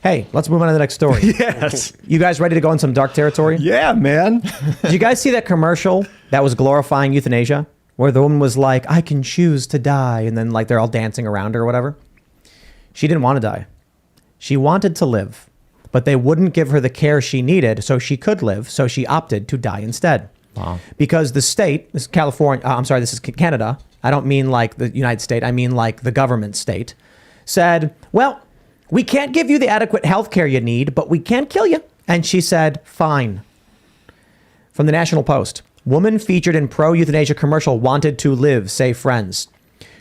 Hey, let's move on to the next story. Yes. You guys ready to go in some dark territory? Yeah, man. Did you guys see that commercial that was glorifying euthanasia? Where the woman was like, I can choose to die. And then like they're all dancing around her or whatever. She didn't want to die. She wanted to live, but they wouldn't give her the care she needed so she could live. So she opted to die instead. Wow. Because the state, this is California, this is Canada. I don't mean like the United States. I mean like the government state said, well, we can't give you the adequate health care you need, but we can kill you. And she said, fine. From the National Post, woman featured in pro-euthanasia commercial wanted to live, say friends.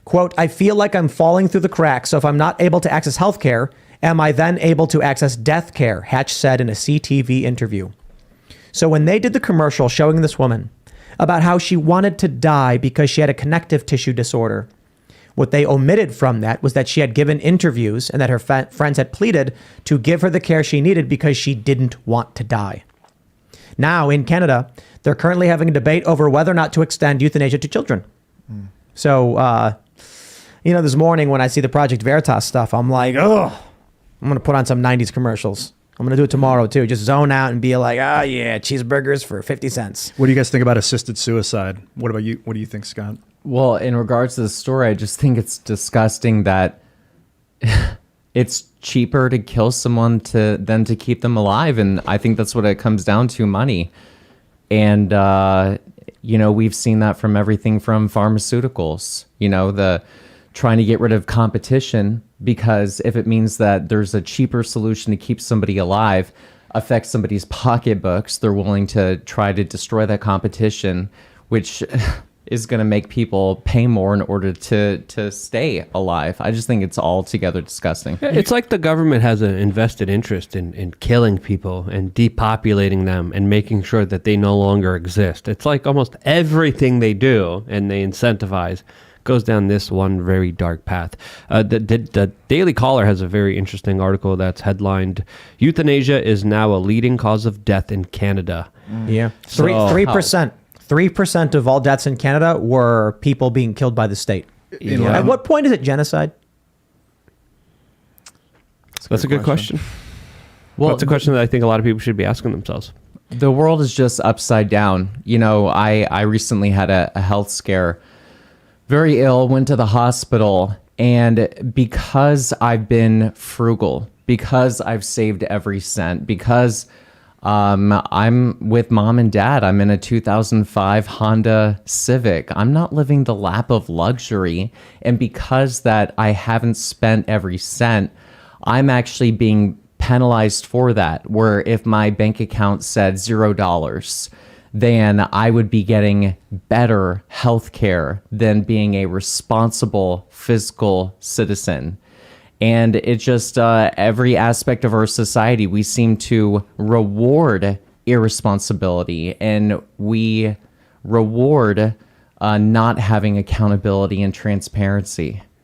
Quote, I feel like I'm falling through the cracks, so if I'm not able to access health care, am I then able to access death care? Hatch said in a CTV interview. So when they did the commercial showing this woman about how she wanted to die because she had a connective tissue disorder, what they omitted from that was that she had given interviews and that her friends had pleaded to give her the care she needed because she didn't want to die. Now in Canada, they're currently having a debate over whether or not to extend euthanasia to children. So, this morning when I see the Project Veritas stuff, I'm like, oh, I'm going to put on some 90s commercials. I'm going to do it tomorrow too. Just zone out and be like, oh yeah, cheeseburgers for 50 cents. What do you guys think about assisted suicide? What about you? What do you think, Scott? Well, in regards to the story, I just think it's disgusting that it's cheaper to kill someone than to keep them alive. And I think that's what it comes down to, money. And, we've seen that from everything from pharmaceuticals, the trying to get rid of competition, because if it means that there's a cheaper solution to keep somebody alive, affect somebody's pocketbooks, they're willing to try to destroy that competition, which is going to make people pay more in order to stay alive. I just think it's altogether disgusting. It's like the government has an invested interest in killing people and depopulating them and making sure that they no longer exist. It's like almost everything they do and they incentivize goes down this one very dark path. The Daily Caller has a very interesting article that's headlined, Euthanasia is now a leading cause of death in Canada. Yeah. 3%. 3% of all deaths in Canada were people being killed by the state. At what point is it genocide? That's a good question. Well, that's a question that I think a lot of people should be asking themselves. The world is just upside down. I recently had a health scare. Very ill, went to the hospital, and because I've been frugal, because I've saved every cent, because I'm with mom and dad, I'm in a 2005 Honda Civic, I'm not living the lap of luxury, and because that I haven't spent every cent, I'm actually being penalized for that, where if my bank account said $0, then I would be getting better health care than being a responsible fiscal citizen. And it's just every aspect of our society, we seem to reward irresponsibility, and we reward not having accountability and transparency.